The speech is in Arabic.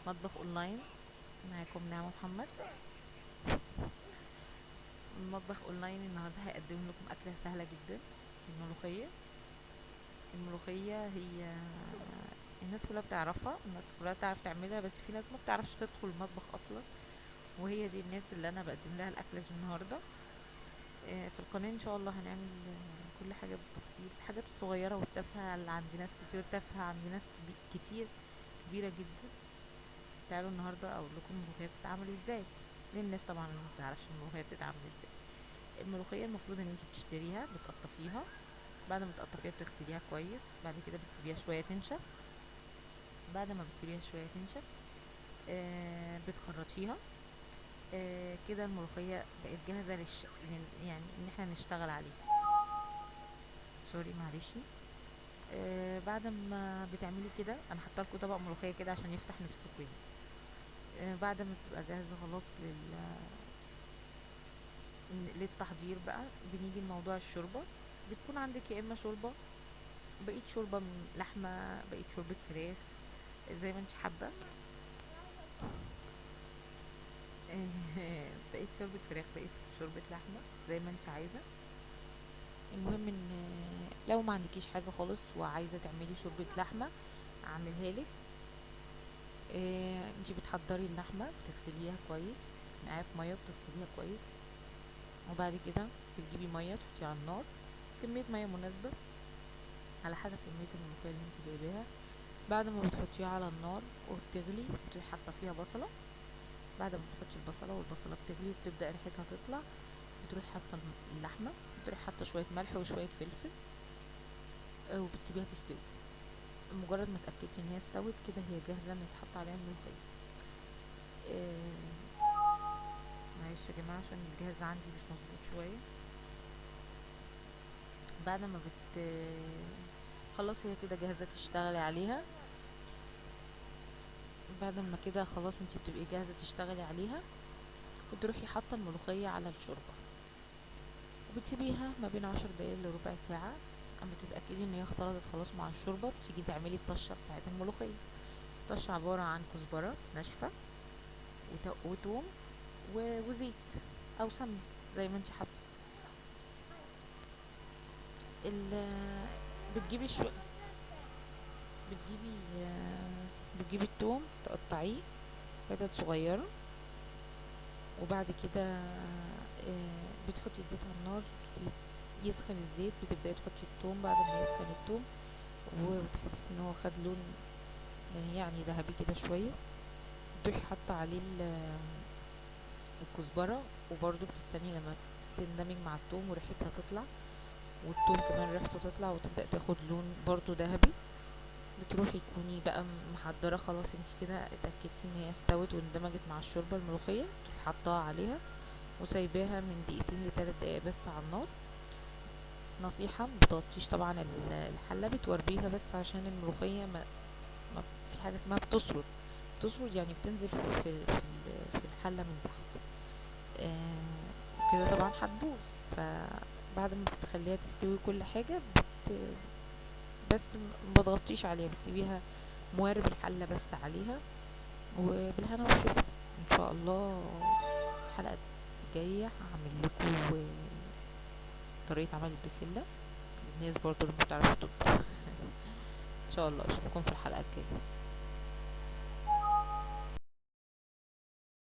مطبخ اونلاين. معاكم نعمة محمد. مطبخ اونلاين النهارده هيقدم لكم اكله سهله جدا. الملوخيه. الملوخيه هي الناس كلها بتعرفها، الناس كلها بتعرف تعملها، بس في ناس ما بتعرفش تدخل المطبخ اصلا، وهي دي الناس اللي انا بقدم لها الاكله دي النهارده. في القناه ان شاء الله هنعمل كل حاجه بالتفصيل، الحاجات الصغيره والتافهه اللي عند ناس كتير، تافهه عند ناس كتير كبيره جدا. تعالوا النهارده اقول لكم الملوخيه بتتعمل ازاي، للناس طبعا اللي ما بتعرفش الملوخيه بتتعمل ازاي. الملوخيه المفروض ان انت بتشتريها، بتقطفيها، بعد ما تقطفيها بتغسليها كويس، بعد كده بتسيبيها شويه تنشف. بعد ما بتسيبيها شويه تنشف بتخرطيها. كده الملوخيه بقت جاهزه يعني ان احنا نشتغل عليها. سوري معلش. بعد ما بتعملي كده، انا حاطه لكم طبق ملوخيه كده عشان يفتح نفسكم يعني. بعد ما بتبقى جاهزه خلاص للتحضير بقى، بنيجي لموضوع الشوربه. بتكون عندك يا اما شوربه، بقيت شوربه من لحمه، بقيت شوربه فراخ، زي ما انت حابه. بقيت شوربه فراخ، بقيت شوربه لحمه، زي ما انت عايزه. المهم ان لو ما عندكيش حاجه خالص وعايزه تعملي شوربه لحمه اعملها لك. انت بتحضري اللحمه، بتغسليها كويس، نقعها في ميه بتغسليها كويس، وبعد كده بتجيبي ميه تحطيها على النار، كميه ميه مناسبه على حسب كميه الملوخيه اللي انت جايباها. بعد ما بتحطيها على النار وبتغلي، بتروحي حاطه فيها بصله. بعد ما بتحطي البصله والبصله بتغلي وبتبدا ريحتها تطلع، بتروحي حاطه اللحمه، بتروحي حاطه شويه ملح وشويه فلفل، وبتسيبيها تستوي. مجرد ما اتاكدتي ان هي استوت كده، هي جاهزه ان يتحط عليها الملوخيه. آه، معلش يا جماعه عشان الجهاز عندي مش مظبوط شويه. بعد ما خلاص هي كده جاهزه تشتغلي عليها. بعد ما كده خلاص انتي بتبقي جاهزه تشتغلي عليها، بتروحي حاطه الملوخيه على الشوربه، وبتسيبيها ما بين 10 دقايق لربع ساعه. اما تتاكدي ان هي اختلطت خلاص مع الشوربه، بتيجي تعملي الطشه بتاعت الملوخيه. الطشه عباره عن كزبره ناشفه وتوم وزيت او سمنه، زي ما انت حابه. بتجيبي بتجيبي بتجيبي التوم تقطعيه حتت صغيره، وبعد كده بتحطي الزيت على النار، يسخن الزيت، بتبداي تحطي التوم. بعد ما يسخن التوم وبتحسي ان هو خد لون يعني ذهبي كده شويه، بتروحي حاطه عليه الكزبره، وبرده بتستني لما تندمج مع التوم وريحتها تطلع، والتوم كمان ريحته تطلع وتبدا تاخد لون برضو ذهبي. بتروحي تكوني بقى محضره خلاص، انت كده اتاكدتي ان هي استوت واندمجت مع الشوربه الملوخيه، تروحي حطاها عليها وسايباها من دقيقتين ل3 دقايق بس على النار. نصيحه، مبتغطيش طبعا الحله، بتوربيها بس عشان الملوخيه ما في حاجه اسمها بتسرد يعني بتنزل في الحله من تحت. كده طبعا هتبوظ. فبعد ما بتخليها تستوي كل حاجه بس ما بتغطيش عليها، بتسيبيها موارب الحله بس عليها، وبالهنا والشفا. ان شاء الله الحلقه الجايه هعمل لكم طريقه عمل البسله للناس برضو اللي ما بتعرفش تطبخ. ان شاء الله اشوفكم في الحلقه الجايه.